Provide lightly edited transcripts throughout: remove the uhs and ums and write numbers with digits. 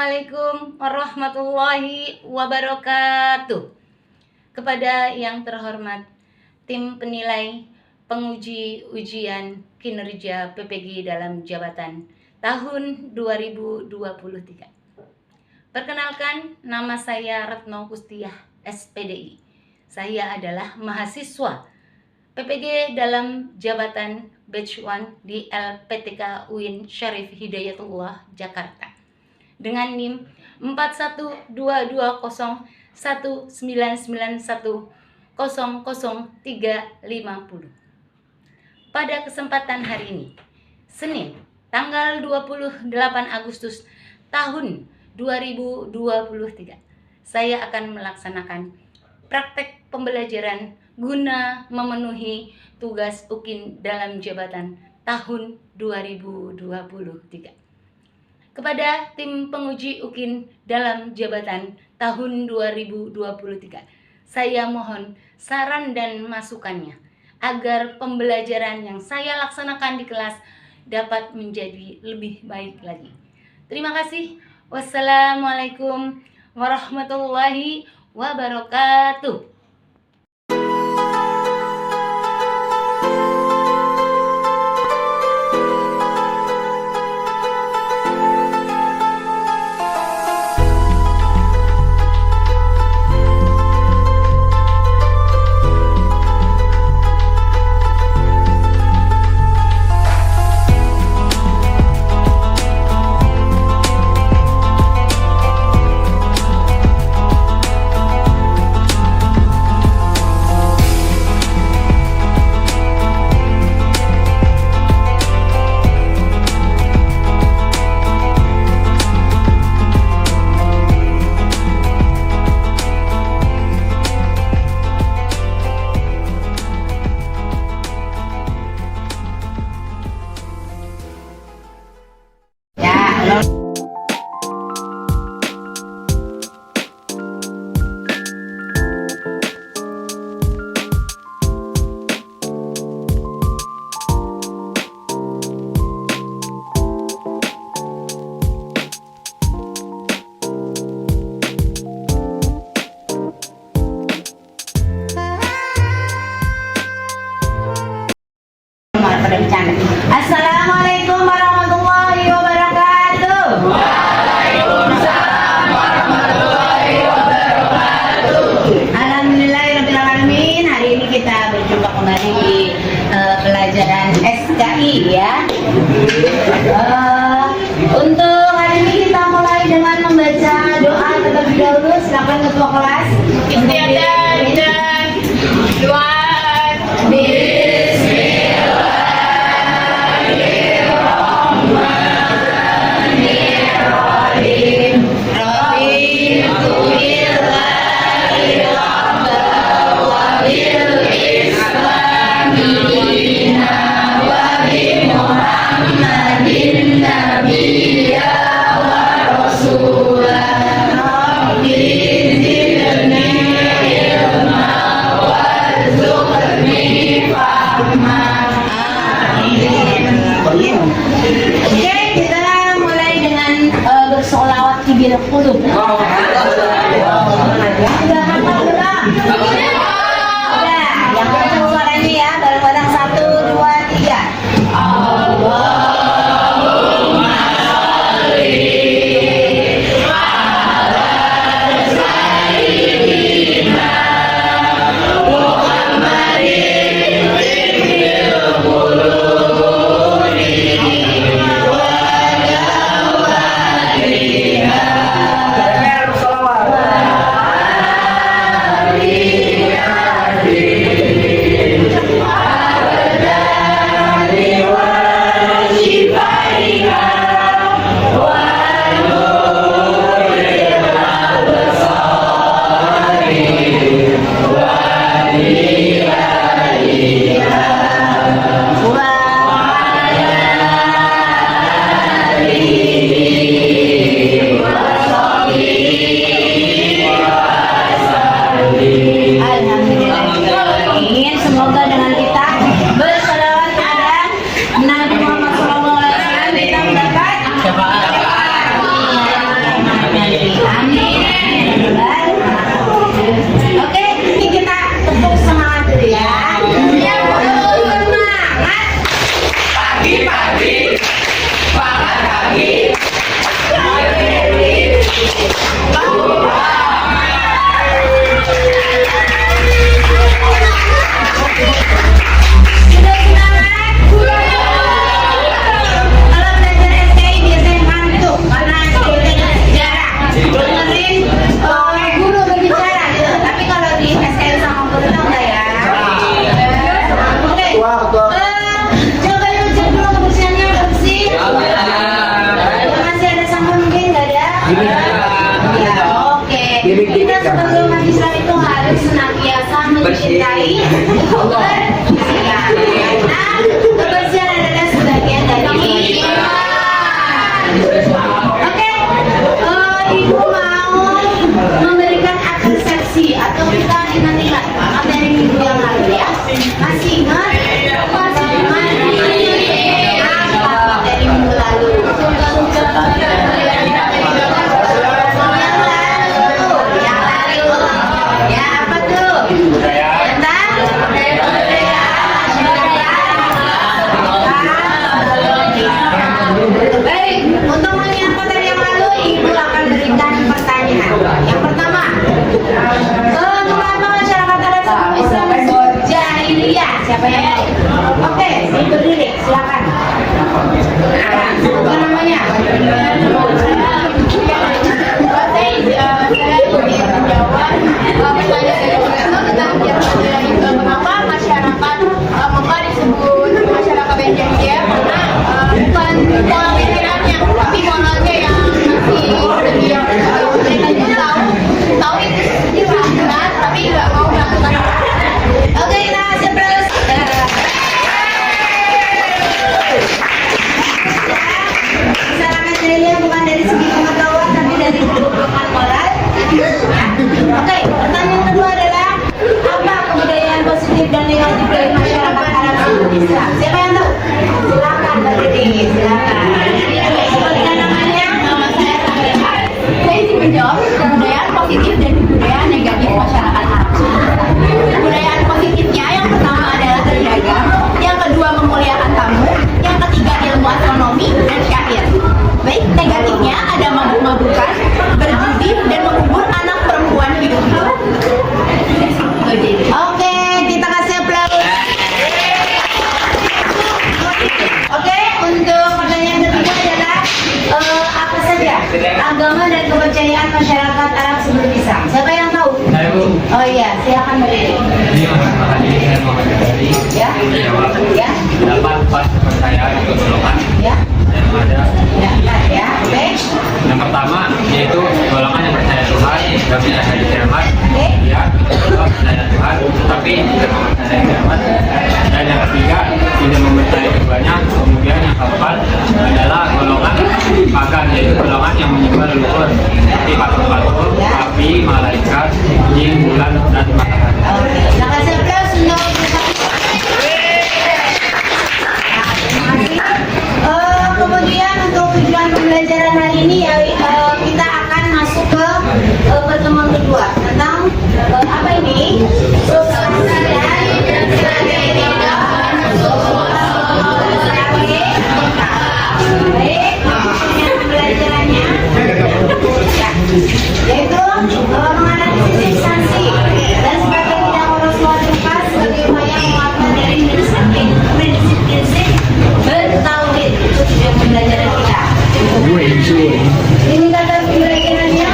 Assalamualaikum warahmatullahi wabarakatuh. Kepada yang terhormat tim penilai penguji ujian kinerja PPG dalam jabatan tahun 2023. Perkenalkan, nama saya Retno Kustiah, SPDI. Saya adalah mahasiswa PPG dalam jabatan Batch 1 di LPTK UIN Syarif Hidayatullah, Jakarta. Dengan NIM 41222199100350. Pada kesempatan hari ini, Senin, tanggal 28 Agustus tahun 2023, saya akan melaksanakan praktek pembelajaran guna memenuhi tugas UKIN dalam jabatan tahun 2023. Kepada tim penguji UKIN dalam jabatan tahun 2023, saya mohon saran dan masukannya agar pembelajaran yang saya laksanakan di kelas dapat menjadi lebih baik lagi. Terima kasih. Wassalamualaikum warahmatullahi wabarakatuh. Assalamualaikum warahmatullahi wabarakatuh. Waalaikumsalam warahmatullahi wabarakatuh. Alhamdulillahirrahmanirrahim. Hari ini kita berjumpa kembali di pelajaran SKI ya. Untuk hari ini kita mulai dengan membaca doa terlebih dahulu. Silakan ketua kelas. Istiadat dan doa. Oke, kita mulai dengan bersolawat kibil qulub. Sudah hafal belum? Udah, yang kencang suaranya ya, bareng-bareng 1, 2, 3. Allahumma sholli ala sayyidina Muhammadin tibil qulubi wa jawariha. Amin. Oke, ini kita tepuk semangat dulu ya. Semangat. Pagi-pagi, semangat pagi. Sudah semangat? Kalau belajar SKI biasanya ngantuk karena kita sejarah. Dengerin guru berbicara gitu. Tapi kalau di SKI sama guru tuh enggak ya. Oke. Coba yuk cek dulu kebersihannya udah bersih. Masih ada sampah mungkin nggak ada? Ya, oke. Kita sebagai umat Islam itu harus senantiasa mencintai kebersihan. Karena kebersihan adalah sebagian dari iman. Oke, ibu mau memberikan persepsi atau kita ingat-ingat dari minggu yang lalu ya. Masih ingat? Masih ingat? Apa dari minggu lalu? Yang lalu. Ya, apa tuh? Tentang? Baik, untuk menyangkut dari yang lalu, Ibu akan berikan pertanyaan. Yang pertama, mengapa masyarakat adat sebelum Islam jahiliyah? Siapa yang tahu? Oke, berdiri, silakan. Apa namanya? Mengapa masyarakat Mekah disebut masyarakat jahiliyah? Karena bukan pola pikirannya, tapi moralnya yang masih mereka juga tahu itu benar, tapi nggak mau melakukan. Oke, kita kasih plus. Masyarakat jahiliyah bukan dari segi pengetahuan, tapi dari kebutuhan moral. Oke, pertanyaan kedua adalah apa kebudayaan positif dan negatif dari masyarakat Arab sebelum Islam? Siapa yang tahu? Silakan berdiri, silakan. Sebutkan namanya. Nama saya Sabrina. Saya ingin menjawab kebudayaan positif dan kebudayaan negatif masyarakat Arab. Kebudayaan positifnya yang pertama adalah berdagang, yang kedua memuliakan tamu, yang ketiga ilmu astronomi dan syair. Baik, negatifnya ada mabuk-mabukan, berjudi, dan mengubur anak perempuan hidup-hidup. Oke, kita kasih aplaus. Oke, untuk pertanyaan ketiga adalah apa saja agama dan kepercayaan masyarakat Arab sebelum Islam? Siapa yang tahu? Saya Bu. Oh iya, silakan berdiri. Ini Mas Hadi, saya Muhammad Hadi. Ya, Jawab. ya, Dapat pas kepercayaan atau golongan ya, yang ada. ya, ya. Oke, Yang pertama yaitu golongan yang percaya Tuhan, tapi tidak ada kiamat. oke. Ya, kedua percaya Tuhan, tapi tidak mempercayai kiamat. Dan yang ketiga tidak mempercayai keduanya. Kemudian yang keempat adalah golongan pagan, yaitu golongan yang menyembah leluhur seperti patung-patung, api, malaikat, jin, bulan, dan matahari. Oke, kita kasih aplaus untuk kemudian untuk tujuan pembelajaran hari ini ya, kita akan masuk ke pertemuan kedua tentang apa ini? Baik, pembelajarannya ya, yaitu menghadapi sisi sanksi dan sebagai tidak Rasulullah lepas sebagai upaya menguatkan dari prinsip-prinsip bertauhid. Itu tujuan pembelajaran kita. Ini kata pembelajarannya,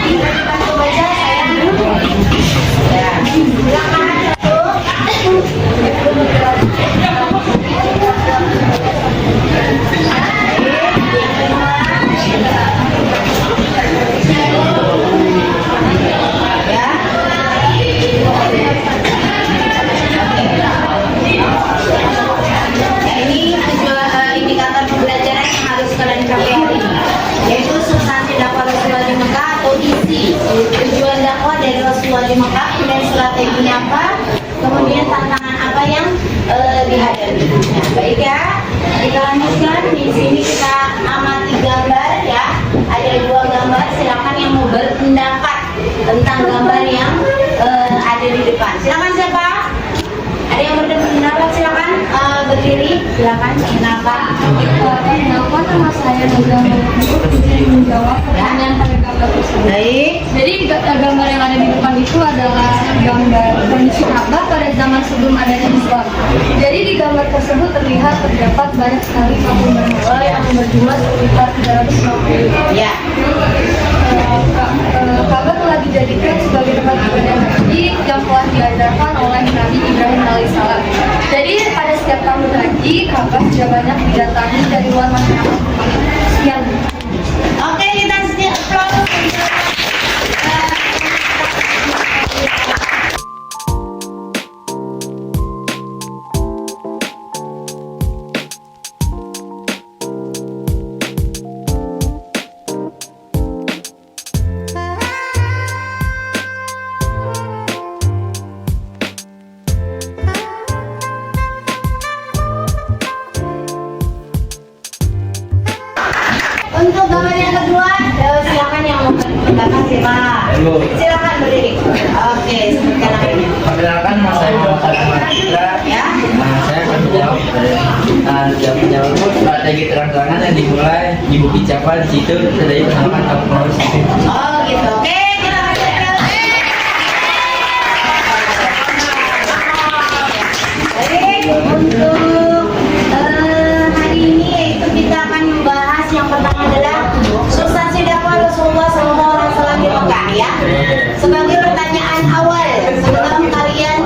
kita bantu baca saya. Ya, silakan indikator pembelajaran yang harus kalian capai hari ini, yaitu substansi dakwah Rasulullah di Mekah atau isi tujuan dakwah dari Rasulullah di Mekah, kemudian strateginya apa, kemudian tantangan apa yang dihadapi. Nah, baik ya, kita lanjutkan. Di sini kita amati gambar ya. Ada dua gambar, silakan yang mau berpendapat tentang gambar yang ada di depan. Silakan siapa? Ada yang berpendapat, silakan berdiri, silakan. Kenapa? Kenapa nama saya Nurul menjawab pertanyaan pada gambar tersebut? Baik. Jadi gambar yang ada di depan itu adalah gambar kondisi Ka'bah pada zaman sebelum adanya Islam. Jadi di gambar tersebut terdapat banyak sekali patung berhala yang berjumlah sekitar 350. Ya. Ka'bah telah dijadikan sebagai tempat ibadah haji yang telah diajarkan oleh Nabi Ibrahim alaihissalam. Jadi pada setiap tahun haji, Ka'bah sudah banyak didatangi dari luar masyarakat. Sekian. Oke, kita sedikit applause untuk untuk gambar yang kedua, silakan yang mau berpendapat siapa? Silakan berdiri. Oke, sebutkan namanya. Perkenalkan, nama saya Muhammad Salim Citra. Ya. Saya akan menjawab menjawab strategi terang-terangan yang dimulai di Bukit Capal. Di situ terjadi penolakan kampung. Oh gitu. Oke, kita lanjutkan. Baik, untuk hari ini yaitu kita akan membahas yang pertama adalah substansi dakwah Rasulullah SAW di Mekah ya. Sebagai pertanyaan awal sebelum kalian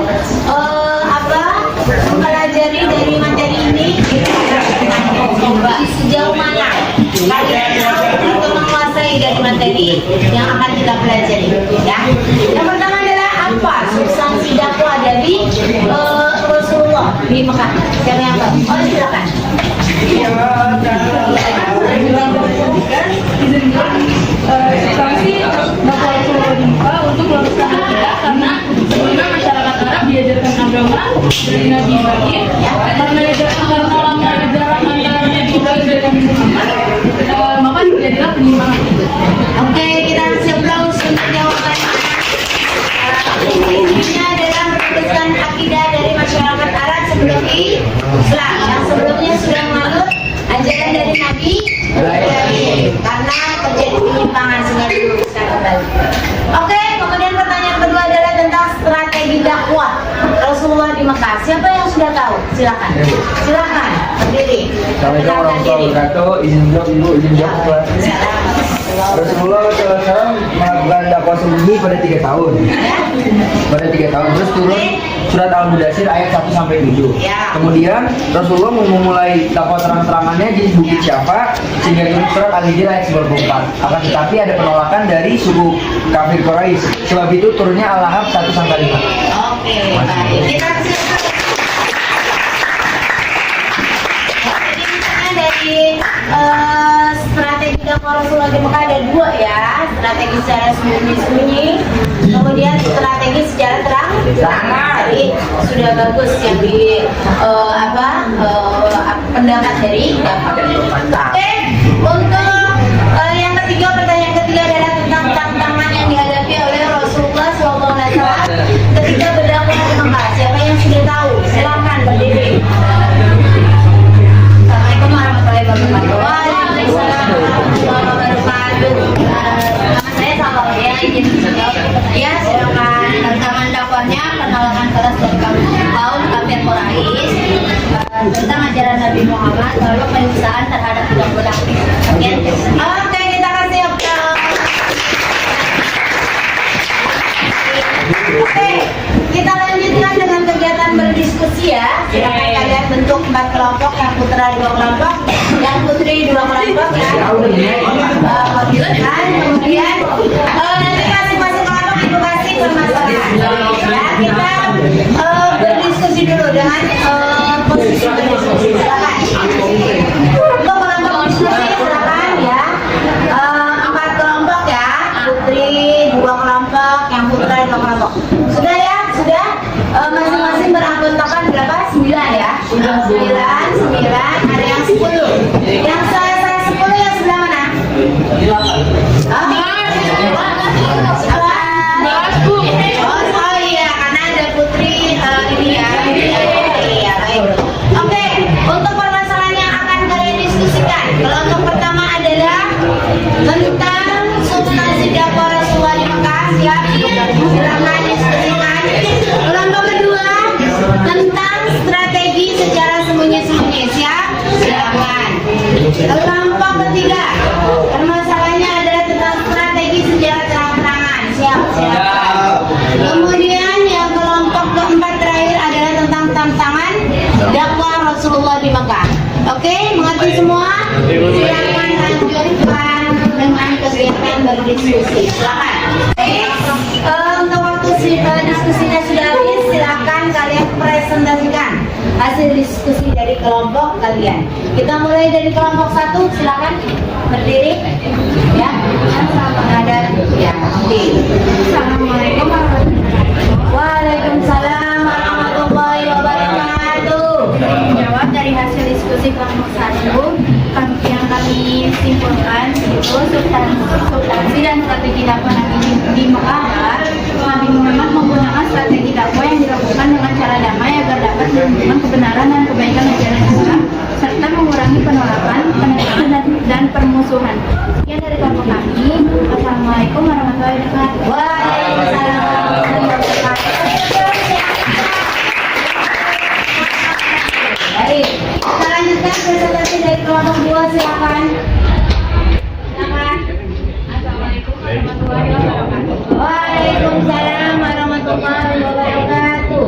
mempelajari dari materi ini, sejauh mana kalian untuk menguasai dari materi yang akan kita pelajari ya. Yang pertama adalah apa substansi dakwah dari Rasulullah di Mekah? Siapa yang tahu? Oh silakan. Substansi dakwah Rasulullah di Mekah untuk meluruskan akidah, karena sebelumnya masyarakat Arab diajarkan agama dari Nabi Ibrahim, karena jarak antara Nabi Ibrahim dan Muhammad, maka terjadilah penyimpangan. Oke, kita kasih aplaus untuk jawabannya. Ini adalah meluruskan akidah dari masyarakat Arab sebelum Islam yang sebelumnya sudah menganut ajaran dari Nabi Ibrahim karena terjadi penyimpangan sehingga diluruskan kembali. Oke, kemudian pertanyaan kedua adalah tentang strategi dakwah Rasulullah di Mekah. Siapa yang sudah tahu? Silakan. Silakan berdiri. Assalamualaikum warahmatullahi wabarakatuh. Izin jawab dulu, izin jawab kelas. Rasulullah SAW melakukan dakwah sembunyi pada 3 tahun. Pada 3 tahun terus turun surat Al-Mudatsir ayat 1 sampai 7. Ya. Kemudian Rasulullah mau memulai dakwah terang-terangannya di Bukit Syafa sehingga turun surat Al-Hijr ayat 94. Akan tetapi ada penolakan dari suku kafir Quraisy. Sebab itu turunnya Al-Ahzab 1 sampai 5. Oke, baik. Kita dari strategi dakwah Rasulullah di Mekah ada 2 ya, strategi secara sembunyi-sembunyi, kemudian strategi secara terang-terangan. Jadi sudah bagus yang di pendapat dari dakwah. Oke, untuk yang ketiga, pertanyaan ketiga adalah tentang tantangan yang dihadapi oleh Rasulullah SAW ketika berdakwah di Mekah. Siapa yang sudah tahu? Silakan berdiri. Assalamualaikum warahmatullahi wabarakatuh. Waalaikumsalam warahmatullahi wabarakatuh. Nama saya Salwa ya, izin menjawab. Ya, silakan. Tantangan dakwahnya penolakan keras dari kaum kafir Quraisy tentang ajaran Nabi Muhammad, lalu penyiksaan terhadap budak-budak. Oke, kita kasih aplaus. Oke, kita lanjutkan dengan kegiatan berdiskusi ya. Silakan kalian bentuk 4 kelompok, yang putra 2 kelompok, yang putri 2 kelompok ya. Kemudian nanti masing-masing kelompok ibu kasih permasalahan. Ya, kita berdiskusi dulu dengan posisi berdiskusi. Silakan. Untuk kelompok diskusi silakan ya. 4 kelompok ya, putri 2 kelompok, yang putra 2 kelompok. Sudah ya? Sudah? Masing-masing beranggotakan berapa? 9 ya? 9, ada yang 10. Yang saya 10 yang sebelah mana? Oh iya, karena ada Putri ini ya. Iya, baik. Oke, untuk permasalahan yang akan kalian diskusikan. Kelompok pertama adalah tentang substansi dakwah Rasulullah di Mekah. Siap? Silakan diskusikan. Kelompok kedua tentang strategi secara sembunyi-sembunyi. Siap? Silakan. Kelompok ketiga permasalahannya adalah tentang strategi secara terang-terangan. Siap? Silakan. Kemudian yang kelompok keempat terakhir adalah tentang tantangan dakwah Rasulullah di Mekah. Oke, mengerti semua? Silakan lanjutkan dengan kegiatan berdiskusi. Silakan. Untuk waktu diskusinya sudah habis, silakan kalian presentasikan hasil diskusi dari kelompok kalian. Kita mulai dari kelompok 1, silakan berdiri. Ya, ada ya. Assalamualaikum warahmatullahi wabarakatuh. Waalaikumsalam warahmatullahi wabarakatuh. Menjawab dari hasil diskusi kelompok 1, yang kami simpulkan itu substansi dan strategi dakwah Nabi di Mekah adalah Nabi Muhammad menggunakan strategi dakwah yang dilakukan dengan cara damai agar dapat menunjukkan kebenaran dan kebaikan ajaran Islam serta mengurangi penolakan, penolakan dan permusuhan. Sekian dari kelompok kami. Assalamualaikum warahmatullahi wabarakatuh. Waalaikumsalam warahmatullahi wabarakatuh. Baik, kita lanjutkan presentasi dari kelompok 2, silakan. Silakan. Assalamualaikum warahmatullahi wabarakatuh. Waalaikumsalam warahmatullahi wabarakatuh.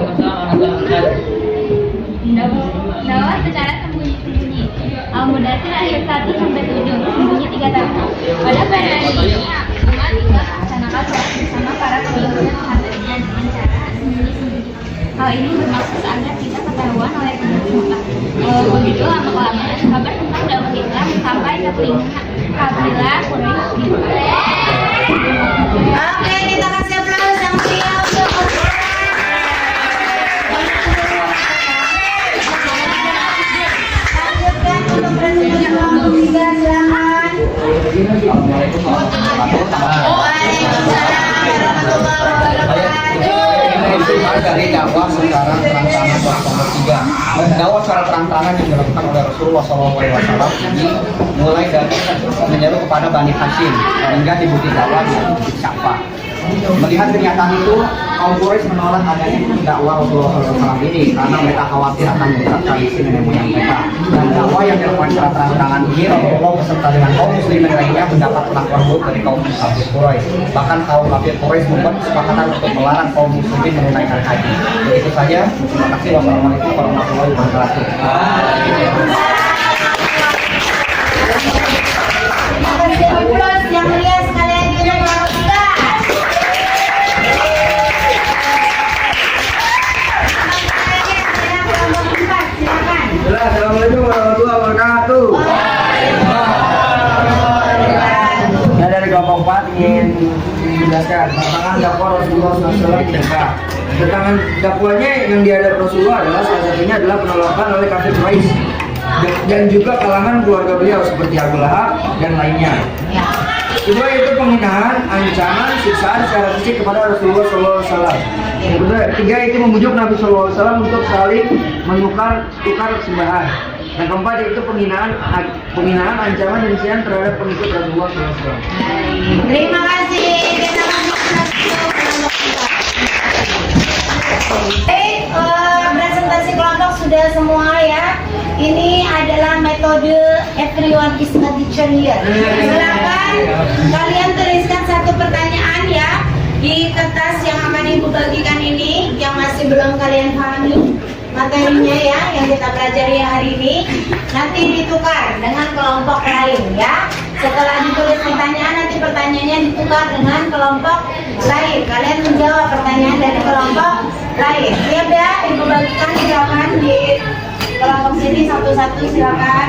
Dakwah secara sembunyi-sembunyi. Al-Mudaththir ayat 1 sampai 7, sembunyi 3 tahun. Pada periode ini, umat Islam melaksanakan sholat bersama para pengikutnya sahabatnya dengan cara sembunyi-sembunyi. Hal ini bermaksud agar tidak ketahuan oleh penduduk Mekah. Begitu lama-kelamaan kabar tentang dakwah Islam sampai ke telinga kabilah Quraisy. Oke, kita kasih aplaus yang meriah untuk lanjutkan untuk presentasi kelompok 3, silakan. Waalaikumsalam warahmatullahi wabarakatuh. Dari dakwah secara terang-terangan nomor 3. Dakwah secara terang-terangan yang dilakukan oleh Rasulullah SAW ini mulai dari menyeru kepada Bani Hashim hingga di bukit dakwah di bukit Syafa. Melihat kenyataan itu, kaum Quraisy menolak adanya dakwah Rasulullah SAW ini karena mereka khawatir akan merusak tradisi nenek moyang mereka. Dan dakwah yang dilakukan secara terang-terangan ini, Rasulullah beserta dengan kaum muslimin lainnya mendapat pengakuan buruk dari kaum kafir Quraisy. Bahkan kaum kafir Quraisy membuat kesepakatan untuk melarang kaum muslimin menunaikan haji. Begitu saja. Terima kasih. Wassalamualaikum warahmatullahi wabarakatuh. Terima kasih aplaus yang meriah sekali lagi untuk kelompok 3. Assalamualaikum warahmatullahi wabarakatuh. Saya dari kelompok 4 ingin menjelaskan tantangan dakwah Rasulullah SAW di Mekah. Tantangan dakwahnya yang dihadapi Rasulullah adalah salah satunya adalah penolakan oleh kafir Quraisy dan juga kalangan keluarga beliau seperti Abu Lahab dan lainnya. Kedua itu penghinaan, ancaman, siksaan secara fisik kepada Rasulullah SAW. Ketiga itu membujuk Nabi SAW untuk saling menukar sembahan. Yang keempat itu penghinaan, ancaman dan siksaan terhadap pengikut Rasulullah SAW. Terima kasih. Kita lanjutkan untuk kelompok 3. Presentasi kelompok sudah semua ya. Ini adalah metode everyone is a teacher here. Silakan kalian tuliskan satu pertanyaan ya di kertas yang akan ibu bagikan ini yang masih belum kalian pahami materinya ya yang kita pelajari hari ini. Nanti ditukar dengan kelompok lain ya. Setelah ditulis pertanyaan, nanti pertanyaannya ditukar dengan kelompok lain. Kalian menjawab pertanyaan dari kelompok lain. Siap ya? Ibu bagikan silakan di kelompok sini satu-satu silakan.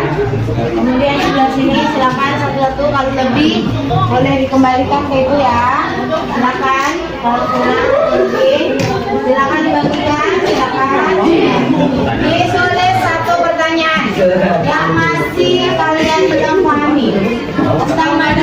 Kemudian di sebelah sini silakan satu-satu. Kalau lebih boleh dikembalikan ke ibu ya. Silakan. Kalau kurang lebih silakan dibagikan. Silakan. Ditulis satu pertanyaan yang masih kalian belum pahami. Pertama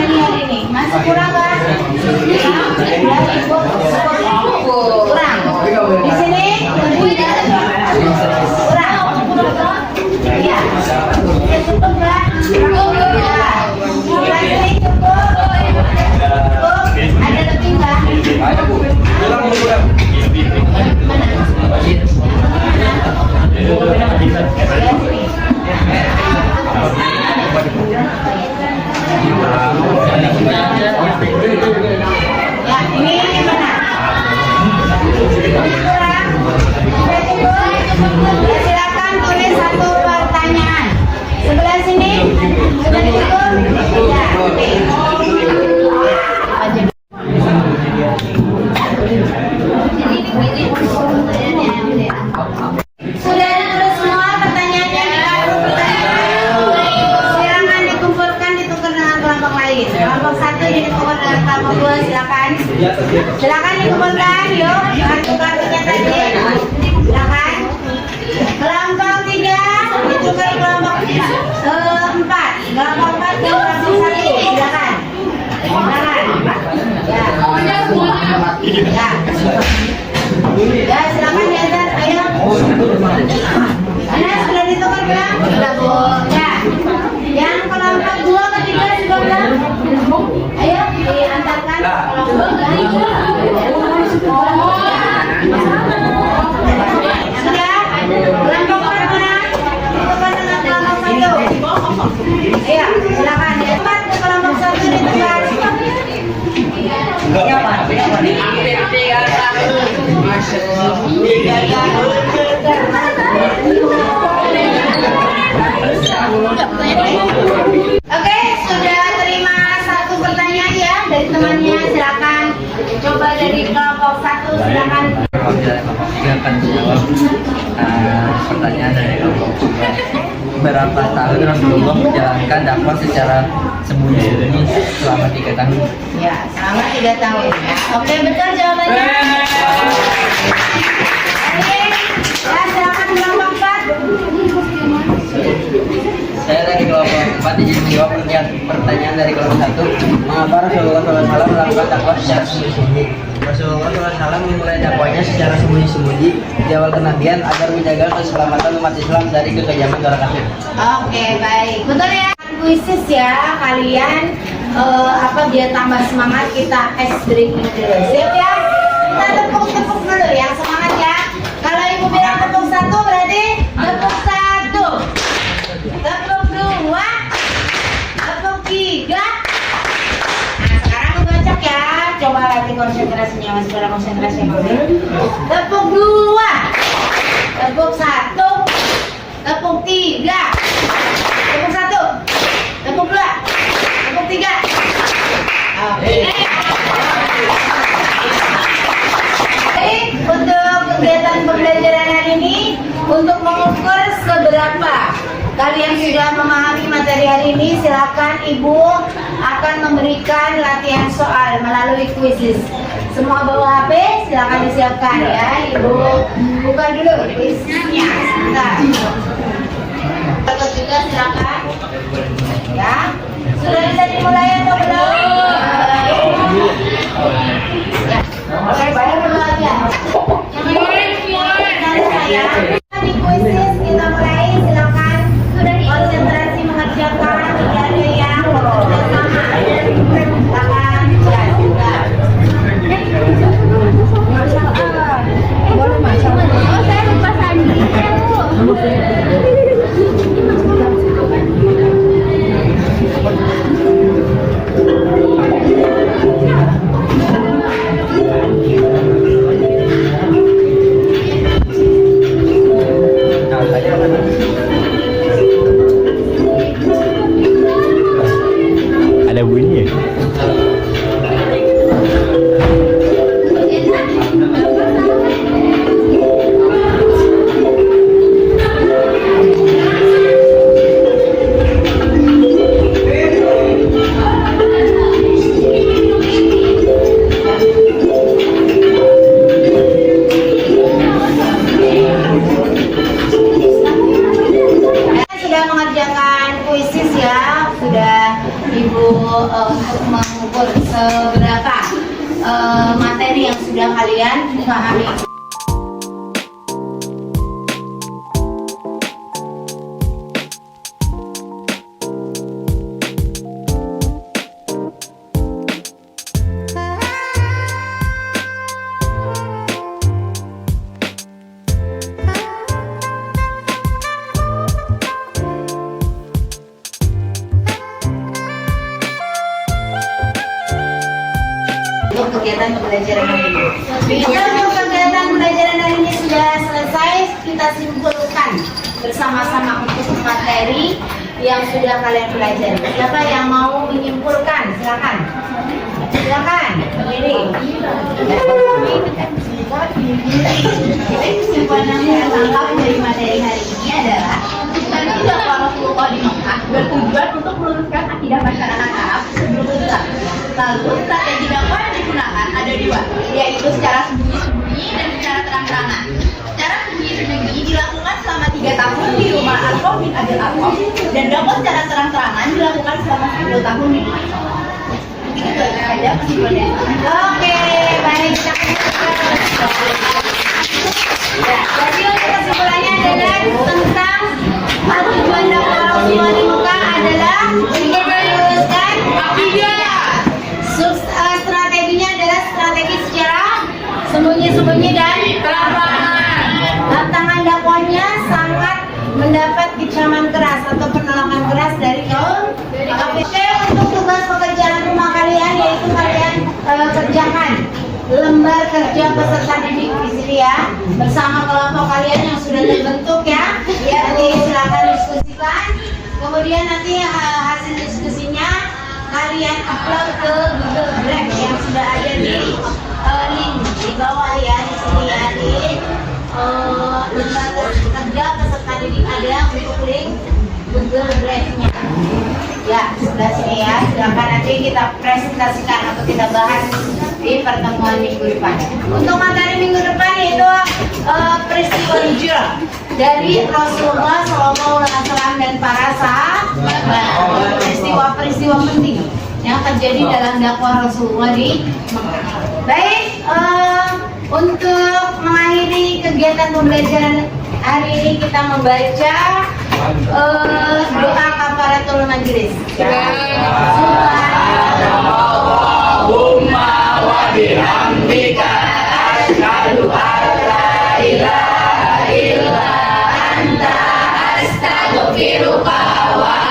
Silakan dikumpulkan, yuk. Kartu-kartunya tadi. Silakan. Kelompok 3 itu ke kelompok 4. Kelompok 4 ke kelompok 1. Silakan. Silakan. Ya. Ya. Ya, silakan diantar. Ayo. Anak sudah ditukar belum? Sudah, Bu. Ya. Yang kelompok 2 ke 3 sudah belum? Ayo diantarkan ke kelompok 3. Sudah? Kelompok 4 mana? Ditukar dengan kelompok 1. Iya, silakan. Ya, 4 ke kelompok 1 ditukar. Oke, sudah terima satu pertanyaan ya dari temannya. Silakan coba dari kelompok 1. Silakan. Kelompok 3 akan menjawab pertanyaan dari kelompok 2. Berapa tahun Rasulullah menjalankan dakwah secara sembunyi-sembunyi selama 3 tahun? Ya, selama 3 tahun ya. Oke, betul jawabannya. Oke, ya silakan kelompok 4. Saya dari kelompok 4 izin menjawab pertanyaan dari kelompok 1. Mengapa Rasulullah SAW melakukan dakwah secara sembunyi-sembunyi? Rasulullah SAW memulai dakwahnya secara sembunyi-sembunyi di awal kenabian agar menjaga keselamatan umat Islam dari kekejaman orang kafir. Oke, baik. Betul ya. Kuisis ya kalian biar tambah semangat kita ice breaking dulu. Siap ya? Kita tepuk-tepuk dulu ya, semangat ya. Kalau ibu bilang tepuk 1 berarti tepuk 1. Tepuk 2. Tepuk 3. Nah, sekarang ngocok ya. Coba latih konsentrasinya, Mas. Coba konsentrasi dulu. Tepuk 2. Tepuk 1. Tepuk 3. Tepuk 1. Tepuk 2. Tepuk 3. Oke. Jadi untuk kegiatan pembelajaran hari ini, untuk mengukur seberapa kalian sudah memahami materi hari ini, silakan Ibu akan memberikan latihan soal melalui kuisis. Semua bawa HP, silakan disiapkan ya. Ibu buka dulu kuisnya. Sebentar. Kalau juga silakan. Ya. Sudah bisa dimulai atau belum? Ya. Oke, bayar dulu aja. Ya. Di kuisis kita mulai, silakan konsentrasi mengerjakan, tidak ada yang sama. Silakan. Ya, sudah. Oh, saya lupa sandi. Ada bunyi ya? Sudah mengerjakan kuisis ya, sudah Ibu untuk mengukur seberapa materi yang sudah kalian pahami. Untuk kegiatan pembelajaran hari ini. Untuk kegiatan pembelajaran hari ini sudah selesai, kita simpulkan bersama-sama untuk materi yang sudah kalian pelajari. Siapa yang mau menyimpulkan? Silakan. Silakan. Berdiri. Jadi kesimpulan yang saya tangkap dari materi hari ini adalah dakwah Rasulullah di Mekah bertujuan untuk meluruskan akidah masyarakat Arab sebelum Islam. Lalu strategi dakwah yang digunakan ada dua, yaitu secara sembunyi-sembunyi dan secara terang-terangan. Secara sembunyi-sembunyi dilakukan selama 3 tahun di rumah Arkom bin Abil Arkom, dan dakwah secara terang-terangan dilakukan selama 10 tahun di rumah Arkom. Itu aja kesimpulannya. Oke, baik. Ya, jadi untuk kesimpulannya adalah tentang tujuan dakwah Rasulullah di Mekah adalah untuk meluruskan akidah. Strateginya adalah strategi secara sembunyi-sembunyi dan terang-terangan. Tantangan dakwahnya sangat mendapat kecaman keras atau penolakan keras dari kaum kafir. Untuk tugas pekerjaan rumah kalian yaitu kalian kerjakan lembar kerja peserta didik di sini ya, bersama kelompok kalian yang sudah terbentuk ya. Nanti silakan diskusikan. Kemudian nanti hasil diskusinya kalian upload ke Google Drive yang sudah ada di link di bawah ya, di sini ya, di lembar kerja peserta didik ada untuk link Google Drive-nya. Ya, sebelah sini ya. Silakan nanti kita presentasikan atau kita bahas di pertemuan minggu depan. Untuk materi minggu depan yaitu peristiwa hijrah dari Rasulullah SAW dan para sahabat. Peristiwa penting yang terjadi dalam dakwah Rasulullah di Mekah. Baik, untuk mengakhiri kegiatan pembelajaran hari ini kita membaca doa kafaratul majelis. Subhanallahumma wa bihamdika asyhadu an la ilaha illa anta astaghfiruka wa